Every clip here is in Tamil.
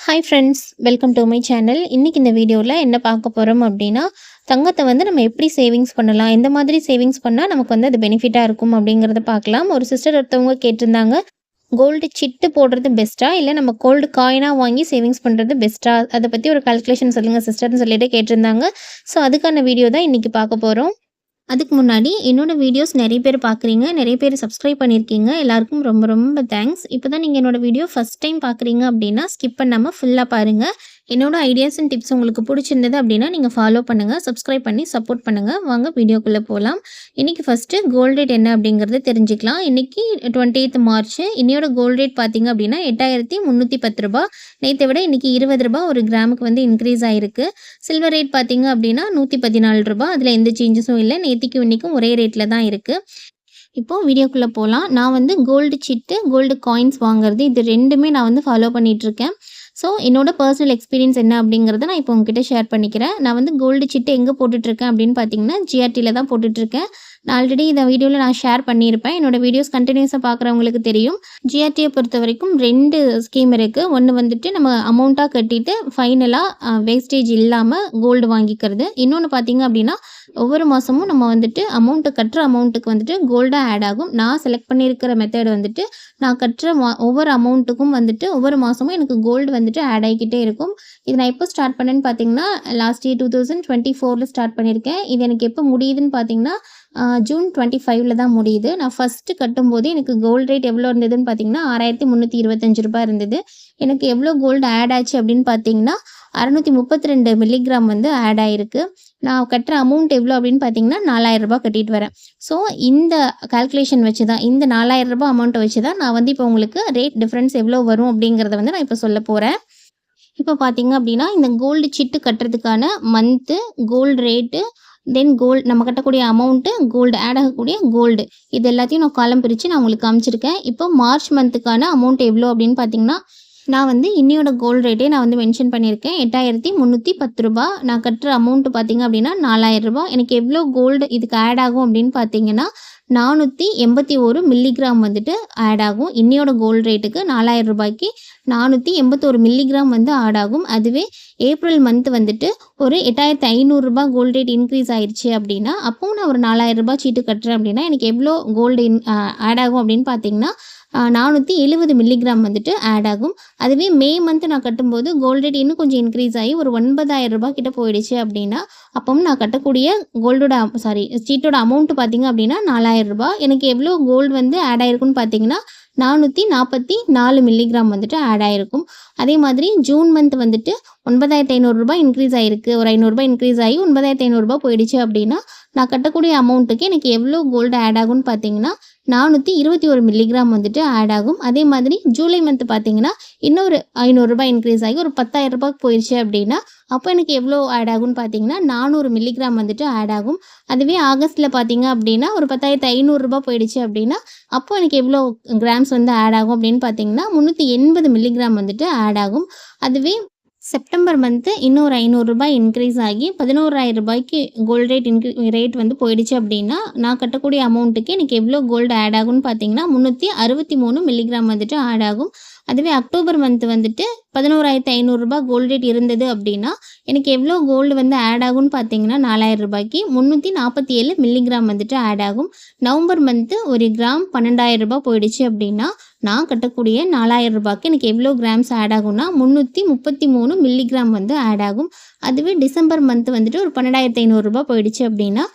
Hi friends, welcome to my channel. இன்றைக்கி இந்த வீடியோவில் என்ன பார்க்க போகிறோம் அப்படின்னா, தங்கத்தை வந்து நம்ம எப்படி சேவிங்ஸ் பண்ணலாம், எந்த மாதிரி சேவிங்ஸ் பண்ணால் நமக்கு வந்து அது பெனிஃபிட்டாக இருக்கும் அப்படிங்கிறத பார்க்கலாம். ஒரு சிஸ்டர் ஒருத்தவங்க கேட்டிருந்தாங்க, கோல்டு சிட்டு போடுறது பெஸ்ட்டா, இல்லை நம்ம கோல்டு காயினாக வாங்கி சேவிங்ஸ் பண்ணுறது பெஸ்ட்டா, அதை பற்றி ஒரு கால்குலேஷன் சொல்லுங்கள் சிஸ்டர்னு சொல்லிட்டு கேட்டிருந்தாங்க. ஸோ அதுக்கான வீடியோ தான் இன்றைக்கி பார்க்க போகிறோம். அதுக்கு முன்னாடி என்னோடய வீடியோஸ் நிறைய பேர் பார்க்குறீங்க, நிறைய பேர் சப்ஸ்கிரைப் பண்ணியிருக்கீங்க. எல்லாருக்கும் ரொம்ப ரொம்ப தேங்க்ஸ். இப்போ தான் நீங்கள் என்னோடய வீடியோ ஃபஸ்ட் டைம் பார்க்குறீங்க அப்படின்னா ஸ்கிப் பண்ணாமல் ஃபுல்லாக பாருங்கள். என்னோடய ஐடியாஸ் அண்ட் டிப்ஸ் உங்களுக்கு பிடிச்சிருந்தது அப்படின்னா நீங்கள் ஃபாலோ பண்ணுங்கள், சப்ஸ்கிரைப் பண்ணி சப்போர்ட் பண்ணுங்கள். வாங்க வீடியோக்குள்ளே போகலாம். இன்றைக்கி ஃபஸ்ட்டு கோல்டு ரேட் என்ன அப்படிங்கிறத தெரிஞ்சுக்கலாம். இன்றைக்கி 28 மார்ச். இன்னையோட கோல்டு ரேட் பார்த்திங்க அப்படின்னா 8310 ரூபா. நேற்றை விட இன்றைக்கி 20 ரூபா ஒரு கிராமுக்கு வந்து இன்க்ரீஸ் ஆகிருக்கு. சில்வர் ரேட் பார்த்திங்க அப்படின்னா 114 ரூபா. அதில் எந்த சேஞ்சஸும் இல்லை. நேற்றுக்கும் இன்றைக்கும் ஒரே ரேட்டில் தான் இருக்குது. இப்போது வீடியோக்குள்ளே போகலாம். நான் வந்து கோல்டு சிட்டு, கோல்டு காயின்ஸ் வாங்குறது இது ரெண்டுமே நான் வந்து ஃபாலோ பண்ணிகிட்ருக்கேன். ஸோ என்னோட பர்சனல் எக்ஸ்பீரியன்ஸ் என்ன அப்படிங்கிறத நான் இப்போ உங்ககிட்ட ஷேர் பண்ணிக்கிறேன். நான் வந்து கோல்டு சிட்டு எங்கே போட்டுட்ருக்கேன் அப்படின்னு பார்த்தீங்கன்னா GRTயில் தான் போட்டுட்ருக்கேன். நான் ஆல்ரெடி இந்த வீடியோவில் நான் ஷேர் பண்ணியிருப்பேன். என்னோடய வீடியோஸ் கண்டினியூஸாக பார்க்குறவங்களுக்கு தெரியும். GRTயை பொறுத்த வரைக்கும் 2 ஸ்கீம் இருக்குது. ஒன்று வந்துட்டு நம்ம அமௌண்ட்டாக கட்டிட்டு ஃபைனலாக வேஸ்டேஜ் இல்லாமல் கோல்டு வாங்கிக்கிறது. இன்னொன்று பார்த்திங்க அப்படின்னா ஒவ்வொரு மாதமும் நம்ம வந்துட்டு அமௌண்ட்டு கட்டுற அமௌண்ட்டுக்கு வந்துட்டு கோல்டாக ஆட் ஆகும். நான் செலக்ட் பண்ணியிருக்கிற மெத்தட் வந்துட்டு நான் கட்டுற ஒவ்வொரு அமௌண்ட்டுக்கும் வந்துட்டு ஒவ்வொரு மாதமும் எனக்கு கோல்டு வந்துட்டு ஆட் ஆகிக்கிட்டே இருக்கும். இது நான் எப்போ ஸ்டார்ட் பண்ணேன்னு பார்த்தீங்கன்னா லாஸ்ட் இயர் 2024 ஸ்டார்ட் பண்ணியிருக்கேன். இது எனக்கு எப்போ முடியுதுன்னு பார்த்தீங்கன்னா ஜூன் 25 தான் முடியுது. நான் ஃபஸ்ட்டு கட்டும்போது எனக்கு கோல்டு ரேட் எவ்வளோ இருந்ததுன்னு பார்த்தீங்கன்னா 6325 ரூபாய் இருந்தது. எனக்கு எவ்வளோ கோல்டு ஆட் ஆச்சு அப்படின்னு பார்த்தீங்கன்னா 632 மில்லிகிராம் வந்து ஆட் ஆகிருக்கு. நான் கட்டுற அமௌண்ட் எவ்வளோ அப்படின்னு பார்த்தீங்கன்னா 4000 ரூபாய் கட்டிட்டு வரேன். ஸோ இந்த கால்குலேஷன் வச்சு தான், இந்த 4000 ரூபாய் அமௌண்ட்டை வச்சு தான் நான் வந்து இப்போ உங்களுக்கு ரேட் டிஃப்ரென்ஸ் எவ்வளோ வரும் அப்படிங்கிறத வந்து நான் இப்போ சொல்ல போகிறேன். இப்போ பார்த்தீங்க அப்படின்னா இந்த கோல்டு சிட்டு கட்டுறதுக்கான month, gold rate, then gold நம்ம கட்டக்கூடிய அமௌண்ட்டு, கோல்டு ஆட் ஆகக்கூடிய கோல்டு, இது எல்லாத்தையும் நான் காலம் பிரித்து நான் உங்களுக்கு காமிச்சிருக்கேன். இப்போ மார்ச் மந்த்துக்கான அமௌண்ட் எவ்வளோ அப்படின்னு பார்த்தீங்கன்னா நான் வந்து இன்னையோட கோல்டு ரேட்டே நான் வந்து மென்ஷன் பண்ணியிருக்கேன். 8310 ரூபா. நான் கட்டுற அமௌண்ட்டு பார்த்திங்க அப்படின்னா 4000 ரூபா. எனக்கு எவ்வளோ கோல்டு இதுக்கு ஆட் ஆகும் அப்படின்னு பார்த்தீங்கன்னா 481 மில்லிகிராம் வந்துட்டு ஆட் ஆகும். இன்னையோட கோல்டு ரேட்டுக்கு 4000 ரூபாய்க்கு 481 மில்லிகிராம் வந்து ஆட் ஆகும். அதுவே ஏப்ரல் மந்த் வந்துட்டு ஒரு 8500 ரூபாய் கோல்டு ரேட் இன்க்ரீஸ் ஆயிடுச்சு அப்படின்னா அப்போது நான் ஒரு 4000 ரூபாய் சீட்டு கட்டுறேன் அப்படின்னா எனக்கு எவ்வளோ கோல்டு ஆட் ஆகும் அப்படின்னு பார்த்தீங்கன்னா 470 மில்லிகிராம் வந்துட்டு ஆட் ஆகும். அதுவே மே மந்த் நான் கட்டும்போது கோல்டு ரேட் இன்னும் கொஞ்சம் இன்க்ரீஸ் ஆகி ஒரு 9000 ரூபாய் கிட்ட போயிடுச்சு அப்படின்னா அப்பவும் நான் கட்டக்கூடிய சீட்டோட அமௌண்ட் பார்த்திங்க அப்படின்னா 4000 ரூபாய். எனக்கு எவ்வளோ கோல்டு வந்து ஆட் ஆகிருக்குன்னு பார்த்தீங்கன்னா 444 மில்லிகிராம் வந்துட்டு ஆட் ஆகிருக்கும். அதே மாதிரி ஜூன் மந்த் வந்துட்டு 9500 ரூபாய் இன்க்ரீஸ் ஆகிருக்கு. ஒரு 500 ரூபாய் இன்க்ரீஸ் ஆகி 9500 ரூபாய் போயிடுச்சு அப்படின்னா நான் கட்டக்கூடிய அமௌண்ட்டுக்கு எனக்கு எவ்வளோ கோல்டு ஆட் ஆகும்னு பார்த்தீங்கன்னா 421 மில்லிகிராம் வந்துட்டு ஆட் ஆகும். அதே மாதிரி ஜூலை மந்த் பார்த்தீங்கன்னா இன்னொரு 500 ரூபாய் இன்க்ரீஸ் ஆகி ஒரு 10,000 ரூபாய்க்கு போயிடுச்சு அப்படின்னா அப்போ எனக்கு எவ்வளோ ஆட் ஆகும்னு பார்த்தீங்கன்னா 400 மில்லிகிராம் வந்துட்டு ஆட் ஆகும். அதுவே ஆகஸ்ட்டில் பார்த்தீங்க அப்படின்னா ஒரு 10,500 ரூபாய் போயிடுச்சு அப்படின்னா அப்போ எனக்கு எவ்வளோ கிராம்ஸ் வந்து ஆட் ஆகும் அப்படின்னு பார்த்தீங்கன்னா 380 மில்லிகிராம் வந்துட்டு ஆட் ஆகும். அதுவே செப்டம்பர் மந்த்து இன்னொரு 500 ரூபாய் இன்க்ரீஸ் ஆகி 11,000 ரூபாய்க்கு கோல்டு ரேட் வந்து போயிடுச்சு அப்படின்னா நான் கட்டக்கூடிய அமௌண்ட்டுக்கு எனக்கு எவ்வளோ கோல்டு ஆட் ஆகும்னு பார்த்தீங்கன்னா 363 மில்லிகிராம் வந்துட்டு ஆட் ஆகும். அதுவே அக்டோபர் மந்த் வந்துட்டு 11,500 ரூபாய் கோல்டு ரேட் இருந்தது அப்படின்னா எனக்கு எவ்வளோ கோல்டு வந்து ஆட் ஆகும்னு பார்த்தீங்கன்னா 4000 ரூபாய்க்கு 347 மில்லிகிராம் வந்துட்டு ஆட் ஆகும். நவம்பர் மந்த்து ஒரு கிராம் 12,000 ரூபாய் போயிடுச்சு அப்படின்னா நான் கட்டக்கூடிய 4000 ரூபாய்க்கு எனக்கு எவ்வளோ கிராம்ஸ் ஆட் ஆகும்னா 333 மில்லிகிராம் வந்து ஆட் ஆகும். அதுவே டிசம்பர் மந்த் வந்துட்டு ஒரு 12,500 ரூபாய் போயிடுச்சு அப்படின்னா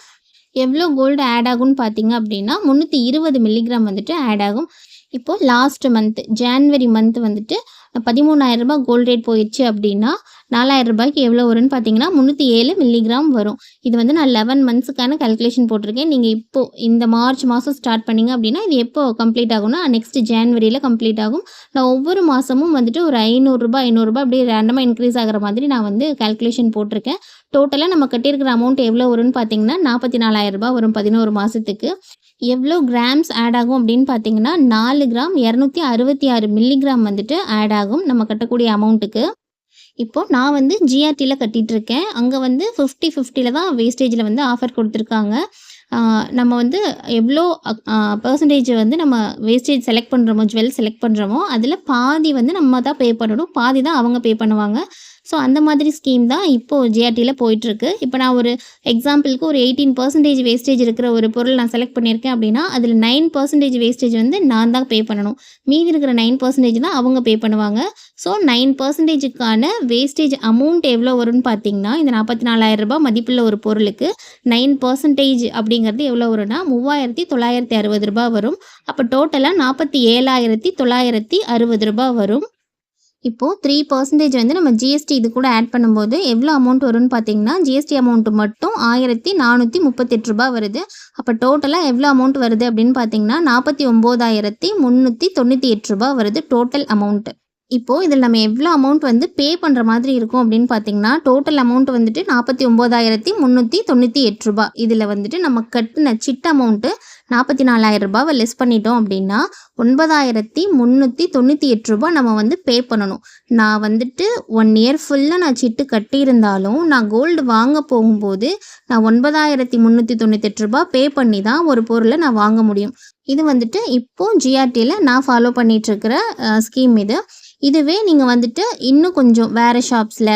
எவ்வளோ கோல்டு ஆட் ஆகும்னு பார்த்தீங்க அப்படின்னா 320 மில்லிகிராம் வந்துட்டு ஆட் ஆகும். இப்போது லாஸ்ட் மந்த் ஜான்வரி மந்த் வந்துட்டு 13,000 ரூபாய் கோல்டு ரேட் போயிடுச்சு அப்படின்னா 4,000 ரூபாய்க்கு எவ்வளோ வரும்னு பார்த்தீங்கன்னா 307 மில்லிகிராம் வரும். இது வந்து நான் 11 மந்த்ஸுக்கான கால்குலேஷன் போட்டிருக்கேன். நீங்கள் இப்போது இந்த மார்ச் மாதம் ஸ்டார்ட் பண்ணிங்க அப்படின்னா இது எப்போ கம்ப்ளீட் ஆகும்னா நெக்ஸ்ட் ஜான்வரியில் கம்ப்ளீட் ஆகும். நான் ஒவ்வொரு மாதமும் வந்துட்டு ஒரு 500 ரூபாய் அப்படியே ரேண்டமாக இன்க்ரீஸ் ஆகிற மாதிரி நான் வந்து கால்குலேஷன் போட்டிருக்கேன். டோட்டலாக நம்ம கட்டியிருக்கிற அமௌண்ட் எவ்வளோ வரும்னு பார்த்தீங்கன்னா 44,000 ரூபாய் வரும் 11 மாதத்துக்கு. எவ்வளோ கிராம்ஸ் ஆட் ஆகும் அப்படின்னு பார்த்தீங்கன்னா 4 கிராம் 266 மில்லிகிராம் வந்துட்டு ஆட் ஆகும் நம்ம கட்டக்கூடிய அமௌண்ட்டுக்கு. இப்போது நான் வந்து GRTயில் கட்டிகிட்ருக்கேன். அங்கே வந்து 50-50 தான் வேஸ்டேஜில் வந்து ஆஃபர் கொடுத்துருக்காங்க. நம்ம வந்து எவ்வளோ பெர்சன்டேஜ் வந்து நம்ம வேஸ்டேஜ் செலக்ட் பண்ணுறோமோ, ஜுவல் செலக்ட் பண்ணுறோமோ, அதில பாதி வந்து நம்ம தான் பே பண்ணணும். பாதி தான் அவங்க பே பண்ணுவாங்க. ஸோ அந்த மாதிரி ஸ்கீம் தான் இப்போது ஜிஆர்டியில் போயிட்டுருக்கு. இப்போ நான் ஒரு எக்ஸாம்பிளுக்கு ஒரு 18% வேஸ்டேஜ் இருக்கிற ஒரு பொருள் நான் செலக்ட் பண்ணியிருக்கேன் அப்படின்னா, அதில் 9% வேஸ்டேஜ் வந்து நான் தான் பே பண்ணணும். மீதி இருக்கிற 9% தான் அவங்க பே பண்ணுவாங்க. ஸோ 9%க்கான வேஸ்டேஜ் அமௌண்ட் எவ்வளோ வரும்னு பார்த்தீங்கன்னா, இந்த ரூ. 44,000 மதிப்புள்ள ஒரு பொருளுக்கு 9% அப்படிங்கிறது எவ்வளோ வரும்னா, ரூ. 3,960 வரும். அப்போ டோட்டலாக ரூ. 47,960 வரும். இப்போது 3% வந்து நம்ம ஜிஎஸ்டி இது கூட ஆட் பண்ணும்போது எவ்வளோ அமௌண்ட் வரும்னு பார்த்தீங்கன்னா, ஜிஎஸ்டி அமௌண்ட்டு மட்டும் ரூ. 1,438 வருது. அப்போ டோட்டலாக எவ்வளோ அமௌண்ட் வருது அப்படின்னு பார்த்தீங்கன்னா, ரூ. 49,398 வருது டோட்டல் அமௌண்ட்டு. இப்போது இதில் நம்ம எவ்வளோ அமௌண்ட் வந்து பே பண்ணுற மாதிரி இருக்கும் அப்படின்னு பார்த்தீங்கன்னா, டோட்டல் அமௌண்ட் வந்துட்டு ரூ. 49,398. இதில் வந்துட்டு நம்ம கட்டின சிட் அமௌண்ட்டு ரூ. 44,000 லெஸ் பண்ணிட்டோம் அப்படின்னா, ரூ. 9,398 நம்ம வந்து பே பண்ணணும். நான் வந்துட்டு 1 இயர் ஃபுல்லாக நான் சிட்டு கட்டியிருந்தாலும், நான் கோல்டு வாங்க போகும்போது நான் ரூ. 9,398 பே பண்ணி தான் ஒரு பொருளை நான் வாங்க முடியும். இது வந்துட்டு இப்போது ஜிஆர்டியில் நான் ஃபாலோ பண்ணிகிட்ருக்கிற ஸ்கீம் இது. இதுவே நீங்கள் வந்துட்டு இன்னும் கொஞ்சம் வேறு ஷாப்ஸில்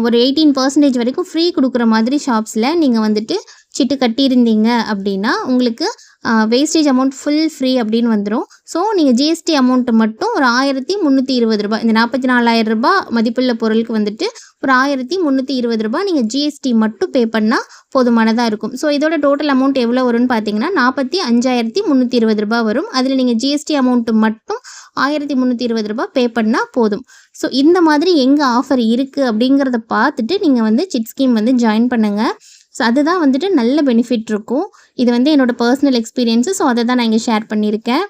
ஒரு 18% வரைக்கும் ஃப்ரீ கொடுக்குற மாதிரி ஷாப்ஸில் நீங்கள் வந்துட்டு சிட்டு கட்டியிருந்தீங்க அப்படின்னா, உங்களுக்கு வேஸ்டேஜ் அமௌண்ட் ஃபுல் ஃப்ரீ அப்படின்னு வந்துடும். ஸோ நீங்கள் ஜிஎஸ்டி அமௌண்ட்டு மட்டும் ஒரு ரூ. 1,320 இந்த ரூ. 44,000 மதிப்புள்ள பொருளுக்கு வந்துட்டு ஒரு ரூ. 1,320 நீங்கள் ஜிஎஸ்டி மட்டும் பே பண்ணால் போதுமானதாக இருக்கும். ஸோ இதோட டோட்டல் அமௌண்ட் எவ்வளோ வரும்னு பார்த்தீங்கன்னா, ரூ. 45,320 வரும். அதில் நீங்கள் ஜிஎஸ்டி அமௌண்ட்டு மட்டும் ரூ. 1,320 பே பண்ணால் போதும். ஸோ இந்த மாதிரி எங்கே ஆஃபர் இருக்குது அப்படிங்கிறத பார்த்துட்டு நீங்கள் வந்து சிட் ஸ்கீம் வந்து ஜாயின் பண்ணுங்கள். ஸோ அதுதான் வந்துட்டு நல்ல பெனிஃபிட் இருக்கும். இது வந்து என்னோடய பர்சனல் எக்ஸ்பீரியன்ஸு. ஸோ அதை தான் நான் இங்கே ஷேர் பண்ணியிருக்கேன்.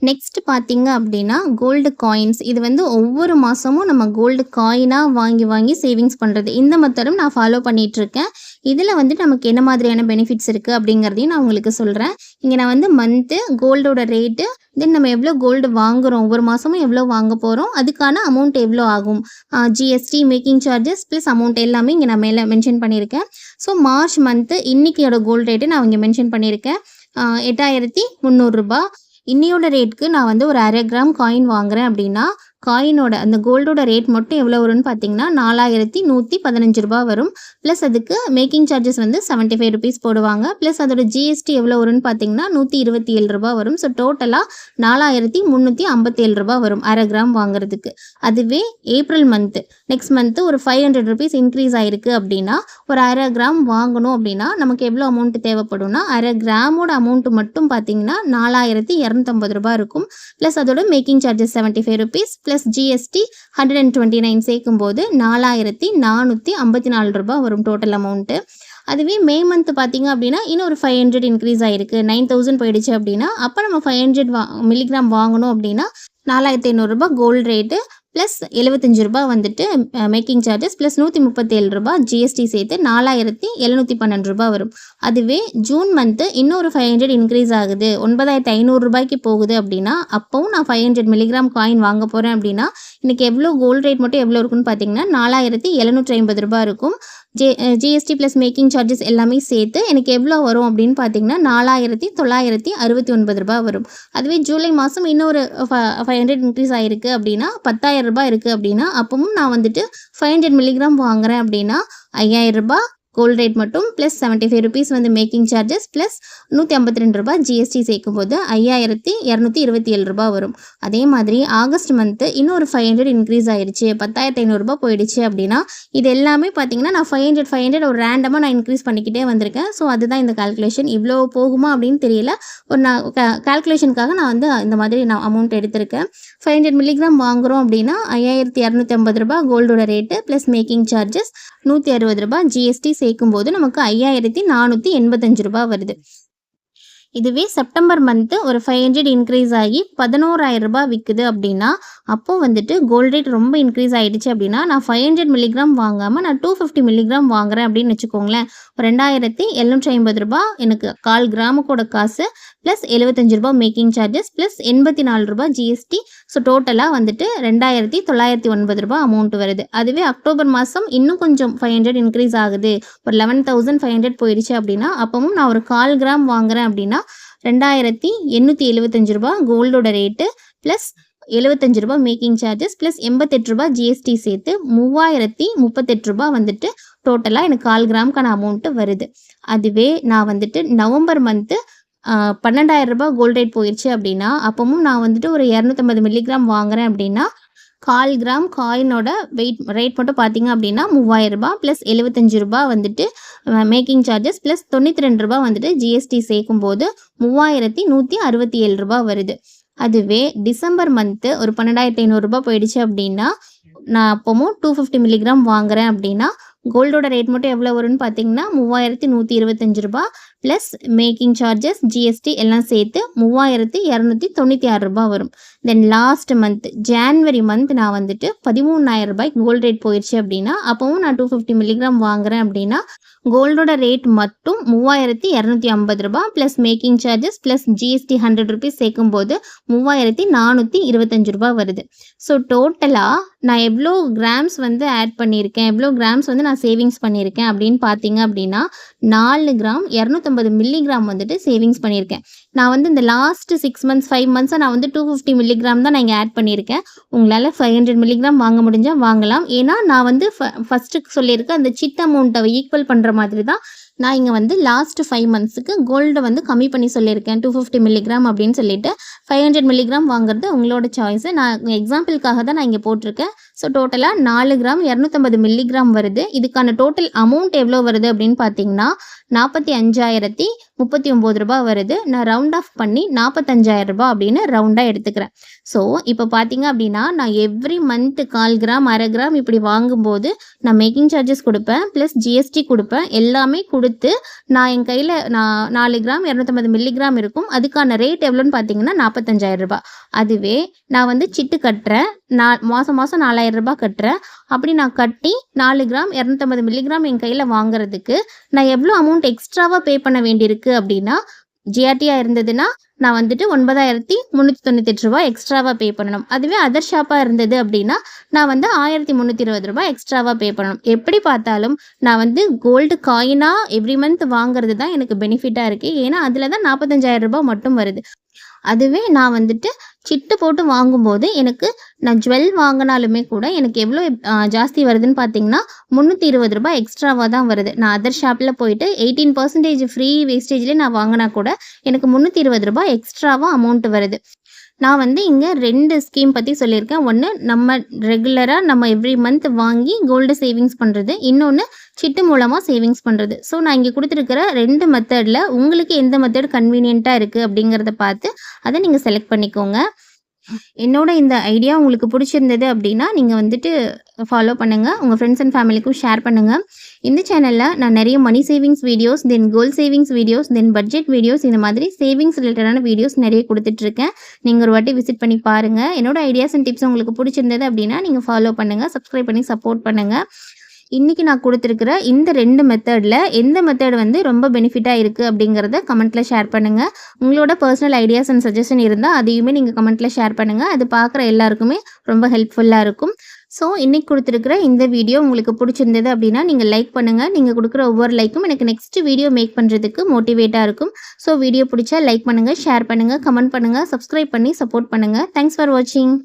நெக்ஸ்ட் பார்த்தீங்க அப்படின்னா, கோல்டு காயின்ஸ். இது வந்து ஒவ்வொரு மாதமும் நம்ம கோல்டு காயினாக வாங்கி சேவிங்ஸ் பண்ணுறது. இந்த மெத்தடும் நான் ஃபாலோ பண்ணிகிட்ருக்கேன். இதில் வந்து நமக்கு என்ன மாதிரியான பெனிஃபிட்ஸ் இருக்குது அப்படிங்கிறதையும் நான் உங்களுக்கு சொல்கிறேன். இங்கே நான் வந்து மந்த்து கோல்டோட ரேட்டு, தென் நம்ம எவ்வளோ கோல்டு வாங்குகிறோம், ஒவ்வொரு மாதமும் எவ்வளோ வாங்க போகிறோம், அதுக்கான அமௌண்ட் எவ்வளோ ஆகும், GST, making charges plus amount எல்லாமே இங்கே நான் மேலே மென்ஷன் பண்ணியிருக்கேன். ஸோ மார்ச் மந்த்து இன்றைக்கியோட கோல்டு ரேட்டு நான் இங்கே மென்ஷன் பண்ணியிருக்கேன். 8,300. இன்னையோட ரேட்டுக்கு நான் வந்து ஒரு 1/2 கிராம் காயின் வாங்குகிறேன் அப்படின்னா, காயினோட அந்த கோல்டோட ரேட் மட்டும் எவ்வளோ வரும்னு பார்த்தீங்கன்னா, 4,115 வரும். ப்ளஸ் அதுக்கு மேக்கிங் சார்ஜஸ் வந்து ₹75 போடுவாங்க. ப்ளஸ் அதோட ஜிஎஸ்டி எவ்வளோ வரும்னு பார்த்தீங்கன்னா, ₹127 வரும். ஸோ டோட்டலாக ₹4,357 வரும் 1/2 கிராம் வாங்குறதுக்கு. அதுவே ஏப்ரல் மந்த்து, நெக்ஸ்ட் மந்த்து ஒரு ₹500 இன்க்ரீஸ் ஆகிருக்கு அப்படின்னா, ஒரு 1/2 கிராம் வாங்கணும் அப்படின்னா நமக்கு எவ்வளோ அமௌண்ட் தேவைப்படும்னா, 1/2 கிராமோட அமௌண்ட்டு மட்டும் பார்த்தீங்கன்னா ₹4,250 இருக்கும். ப்ளஸ் அதோட மேக்கிங் சார்ஜஸ் ₹75 ப்ளஸ் ஜிஎஸ்டி 129 சேர்க்கும்போது ₹4,454 வரும் டோட்டல் அமௌண்ட்டு. அதுவே மே மந்த் பார்த்தீங்க அப்படின்னா இன்னும் ஒரு 500 இன்க்ரீஸ் ஆகிருக்கு, 9,000 போயிடுச்சு அப்படின்னா, அப்போ நம்ம 500 மில்லிகிராம் வாங்கணும் அப்படின்னா ₹4,500 கோல்டு ரேட்டு ப்ளஸ் ₹75 வந்துட்டு மேக்கிங் சார்ஜஸ் ப்ளஸ் ₹137 ஜிஎஸ்டி சேர்த்து ₹4,712 வரும். அதுவே ஜூன் மந்த்து இன்னொரு 500 இன்க்ரீஸ் ஆகுது, ₹9,500 போகுது அப்படின்னா, அப்போவும் நான் 500 மில்லிகிராம் காயின் வாங்க போகிறேன் அப்படின்னா, இன்றைக்கி எவ்வளோ கோல்டு ரேட் மட்டும் எவ்வளோ இருக்குன்னு பார்த்தீங்கன்னா ₹4,750 இருக்கும். ஜிஎஸ்டி ப்ளஸ் மேக்கிங் சார்ஜஸ் எல்லாமே சேர்த்து எனக்கு எவ்வளோ வரும் அப்படின்னு பார்த்தீங்கன்னா ₹4,969 வரும். அதுவே ஜூலை மாதம் இன்னொரு 500 இன்க்ரீஸ் ஆகிருக்கு அப்படின்னா ₹10,000 இருக்குது அப்படின்னா, அப்பவும் நான் வந்துட்டு 500 மில்லிகிராம் வாங்குகிறேன் அப்படின்னா ₹5,000 கோல்டு ரேட் மட்டும் ப்ளஸ் ₹75 வந்து மேக்கிங் சார்ஜஸ் ப்ளஸ் ₹152 ஜிஎஸ்டி சேர்க்கும்போது ₹5,227 வரும். அதே மாதிரி ஆகஸ்ட் மந்த்து இன்னொரு 500 இன்க்ரீஸ் ஆகிடுச்சு, ₹10,500 போயிடுச்சு அப்படின்னா, இது எல்லாமே பார்த்தீங்கன்னா நான் 500 ஒரு ரேண்டமாக நான் இன்க்ரீஸ் பண்ணிக்கிட்டே வந்திருக்கேன். ஸோ அதுதான் இந்த கால்குலேஷன். இவ்வளோ போகுமா அப்படின்னு தெரியல, ஒரு நான் கால்குலேஷனுக்காக நான் வந்து இந்த மாதிரி நான் அமௌண்ட் எடுத்திருக்கேன். 500 மில்லிகிராம் வாங்குகிறோம் அப்படின்னா ₹5,250 கோல்டோட rate plus making charges ₹160 GST சேர்க்கும்போது நமக்கு ₹5,485 வருது. இதுவே செப்டம்பர் மந்த்து ஒரு 500 இன்க்ரீஸ் ஆகி 11,000 ரூபாய் விற்குது அப்படின்னா, அப்போ வந்துட்டு கோல்ட் ரேட் ரொம்ப இன்க்ரீஸ் ஆகிடுச்சு அப்படின்னா, நான் 500 மில்லிகிராம் வாங்காமல் நான் 250 மில்லிகிராம் வாங்குறேன் அப்படின்னு வச்சுக்கோங்களேன். 2,750 ரூபாய் எனக்கு 1/4 கிராமுக்கோட காசு ப்ளஸ் 75 ரூபாய் மேக்கிங் சார்ஜஸ் ப்ளஸ் 84 ரூபாய் ஜிஎஸ்டி. ஸோ டோட்டலாக வந்துட்டு 2,909 ரூபாய் அமௌண்ட் வருது. அதுவே அக்டோபர் மாதம் இன்னும் கொஞ்சம் 500 இன்க்ரீஸ் ஆகுது, ஒரு 11,500 போயிடுச்சு அப்படின்னா, அப்பவும் நான் ஒரு 1/4 கிராம் வாங்குறேன் அப்படின்னா 2,875 ரூபாய் கோல்டோட ரேட்டு ப்ளஸ் 75 ரூபாய் மேக்கிங் சார்ஜஸ் ப்ளஸ் 88 ரூபாய் ஜிஎஸ்டி சேர்த்து 3,038 ரூபாய் வந்துட்டு டோட்டலாக எனக்கு 1/4 கிராமுக்கான அமௌண்ட்டு வருது. அதுவே நான் வந்துட்டு நவம்பர் மந்த்து 12,000 ரூபாய் கோல்ட் ரேட் போயிடுச்சு அப்படின்னா, அப்பவும் நான் வந்துட்டு ஒரு 250 மில்லிகிராம் வாங்குறேன் அப்படின்னா 1/4 கிராம் காயினோட ரேட் மட்டும் பார்த்தீங்க அப்படின்னா 3,000 ரூபாய் ப்ளஸ் 75 ரூபாய் வந்துட்டு மேக்கிங் சார்ஜஸ் ப்ளஸ் 92 ரூபாய் வந்துட்டு ஜிஎஸ்டி சேர்க்கும்போது 3,167 ரூபாய் வருது. அதுவே டிசம்பர் மந்த்து ஒரு 12,500 ரூபாய் போயிடுச்சு அப்படின்னா, நான் அப்பவும் 250 மில்லிகிராம் வாங்குறேன் அப்படின்னா கோல்டோட ரேட் மட்டும் எவ்வளோ வரும்னு பார்த்தீங்கன்னா 3,125 ரூபாய் ப்ளஸ் மேக்கிங் சார்ஜஸ் ஜிஎஸ்டி எல்லாம் சேர்த்து 3,296 ரூபாய் வரும். Then last month January month நான் வந்துட்டு 13,000 ரூபாய்க்கு கோல்டு ரேட் போயிடுச்சு அப்படின்னா, அப்பவும் நான் 250 மில்லிகிராம் வாங்குறேன் அப்படின்னா கோல்டோட ரேட் மட்டும் 3,250 ரூபாய் plus making charges plus GST 100 rupees சேர்க்கும்போது 3,425 ரூபாய் வருது. ஸோ டோட்டலாக நான் எவ்வளோ கிராம்ஸ் வந்து ஆட் பண்ணியிருக்கேன், எவ்வளோ கிராம்ஸ் வந்து நான் சேவிங்ஸ் பண்ணியிருக்கேன் அப்படின்னு பார்த்தீங்க அப்படின்னா 4 கிராம் 250 மில்லிகிராம் வந்துட்டு சேவிங்ஸ் பண்ணியிருக்கேன். நான் வந்து இந்த லாஸ்ட் 6 மந்த்ஸ் 5 மந்த்ஸாக நான் வந்து 250 மில்லிகிராம் தான் நான் இங்கே ஆட் பண்ணியிருக்கேன். உங்களால் 500 மில்லிகிராம் வாங்க முடிஞ்சால் வாங்கலாம். ஏன்னா நான் வந்து ஃபஸ்ட்டு சொல்லியிருக்கேன் அந்த சிட் அமௌண்ட்டை ஈக்குவல் பண்ணுற மாதிரி தான் நான் இங்கே வந்து லாஸ்ட் 5 மந்த்ஸுக்கு கோல்டை வந்து கம்மி பண்ணி சொல்லியிருக்கேன் 250 மில்லிகிராம் அப்படின்னு சொல்லிட்டு. 500 மில்லிகிராம் வாங்குறது உங்களோட சாய்ஸு. நான் எக்ஸாம்பிளுக்காக தான் நான் இங்கே போட்டிருக்கேன். ஸோ டோட்டலாக 4 கிராம் 250 மில்லிகிராம் வருது. இதுக்கான டோட்டல் அமௌண்ட் எவ்வளோ வருது அப்படின்னு பார்த்தீங்கன்னா 45,039 ரூபாய் வருது. நான் ரவுண்ட் ஆஃப் பண்ணி 45,000 ரூபாய் அப்படின்னு ரவுண்டாக எடுத்துக்கிறேன். ஸோ இப்போ பார்த்தீங்க அப்படின்னா நான் எவ்ரி மந்த்து 1/4 கிராம் 1/2 கிராம் இப்படி வாங்கும்போது நான் மேக்கிங் சார்ஜஸ் கொடுப்பேன் ப்ளஸ் ஜிஎஸ்டி கொடுப்பேன். எல்லாமே கொடுத்து நான் என் கையில் 4 கிராம் 250 மில்லிகிராம் இருக்கும். அதுக்கான ரேட் எவ்வளோன்னு பார்த்தீங்கன்னா 45,000 ரூபாய். அதுவே நான் வந்து சிட்டு கட்டுறேன், மாதம் 4,000 ரூபாய் கட்டுறேன். அப்படி நான் கட்டி 4 கிராம் 250 மில்லிகிராம் என் கையில் வாங்குறதுக்கு நான் எவ்வளோ அமௌண்ட் எக்ஸ்ட்ராவாக பே பண்ண வேண்டியிருக்கு அப்படின்னா, ஜிஆர்டியாக இருந்ததுன்னா நான் வந்துட்டு 9,398 ரூபாய் எக்ஸ்ட்ராவாக பே பண்ணணும். அதுவே அதர் ஷாப்பாக இருந்தது அப்படின்னா நான் வந்து 1,320 ரூபாய் எக்ஸ்ட்ராவாக பே பண்ணணும். எப்படி பார்த்தாலும் நான் வந்து கோல்டு காயினாக எவ்ரி மந்த் வாங்குறது தான் எனக்கு பெனிஃபிட்டாக இருக்குது. ஏன்னா அதில் தான் 45,000 ரூபாய் மட்டும் வருது. அதுவே நான் வந்துட்டு சிட்டு போட்டு வாங்கும்போது எனக்கு நான் ஜுவல் வாங்கினாலுமே கூட எனக்கு எவ்வளோ ஜாஸ்தி வருதுன்னு பார்த்தீங்கன்னா 320 ரூபாய் எக்ஸ்ட்ராவாக தான் வருது. நான் அதர் ஷாப்பில் போயிட்டு 18% ஃப்ரீ வேஸ்டேஜ்லேயே நான் வாங்கினா கூட எனக்கு 320 ரூபாய் எக்ஸ்ட்ராவாக அமௌண்ட் வருது. நான் வந்து இங்கே 2 ஸ்கீம் பற்றி சொல்லியிருக்கேன். ஒன்று நம்ம ரெகுலராக நம்ம எவ்ரி மந்த் வாங்கி கோல்டு சேவிங்ஸ் பண்ணுறது, இன்னொன்று சிட்டு மூலமாக சேவிங்ஸ் பண்ணுறது. ஸோ நான் இங்கே கொடுத்துருக்கிற 2 மெத்தடில் உங்களுக்கு எந்த மெத்தட் கன்வீனியண்ட்டாக இருக்குது அப்படிங்கிறத பார்த்து அதை நீங்கள் செலக்ட் பண்ணிக்கோங்க. என்னோட இந்த ஐடியா உங்களுக்கு பிடிச்சிருந்தது அப்படின்னா நீங்கள் வந்துட்டு ஃபாலோ பண்ணுங்கள், உங்கள் ஃப்ரெண்ட்ஸ் அண்ட் ஃபேமிலிக்கும் ஷேர் பண்ணுங்கள். இந்த சேனலில் நான் நிறைய money savings videos, then goal savings videos, then budget videos, இந்த மாதிரி சேவிங்ஸ் ரிலேட்டடான வீடியோஸ் நிறைய கொடுத்துட்ருக்கேன். நீங்கள் ஒரு வாட்டி விசிட் பண்ணி பாருங்கள். என்னோட ஐடியாஸ் அண்ட் டிப்ஸ் உங்களுக்கு பிடிச்சிருந்தது அப்படின்னா நீங்கள் ஃபாலோ பண்ணுங்கள், சப்ஸ்கிரைப் பண்ணி சப்போர்ட் பண்ணுங்கள். இன்றைக்கி நான் கொடுத்துருக்கிற இந்த 2 மெத்தடில் எந்த மெத்தட் வந்து ரொம்ப பெனிஃபிட்டாக இருக்குது அப்படிங்கிறத கமெண்ட்டில் ஷேர் பண்ணுங்கள். உங்களோட பர்சனல் ஐடியாஸ் அண்ட் சஜஷன் இருந்தால் அதையுமே நீங்கள் கமெண்ட்டில் ஷேர் பண்ணுங்கள். அது பார்க்குற எல்லாருக்குமே ரொம்ப ஹெல்ப்ஃபுல்லாக இருக்கும். ஸோ இன்றைக்கி கொடுத்துருக்கிற இந்த வீடியோ உங்களுக்கு பிடிச்சிருந்தது அப்படின்னா நீங்கள் லைக் பண்ணுங்கள். நீங்கள் கொடுக்குற ஒவ்வொரு லைக்கும் எனக்கு நெக்ஸ்ட் வீடியோ மேக் பண்ணுறதுக்கு மோட்டிவேட்டாக இருக்கும். ஸோ வீடியோ பிடிச்சா லைக் பண்ணுங்கள், ஷேர் பண்ணுங்கள், கமெண்ட் பண்ணுங்கள், சப்ஸ்கிரைப் பண்ணி சப்போர்ட் பண்ணுங்கள். தேங்க்ஸ் ஃபார் வாட்சிங்.